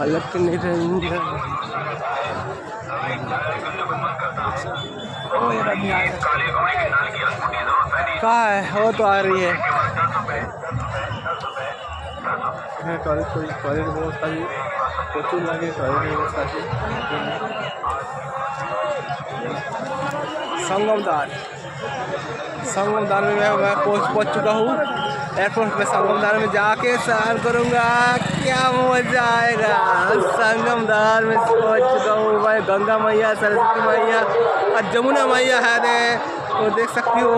अलग निरंजन कहाँ है? वो तो आ रही है। टॉयलेट व्यवस्था भी प्रचुर लगे। टॉयलेट व्यवस्था भी संगमदार में मैं पहुँच चुका हूँ। एयरपोर्ट पे संगमदार में जाके स्नान करूँगा, क्या मजा आएगा। संगमदार में पहुँच चुका हूँ भाई। गंगा मैया, सरस्वती मैया और जमुना मैया है, वो देख सकती हो।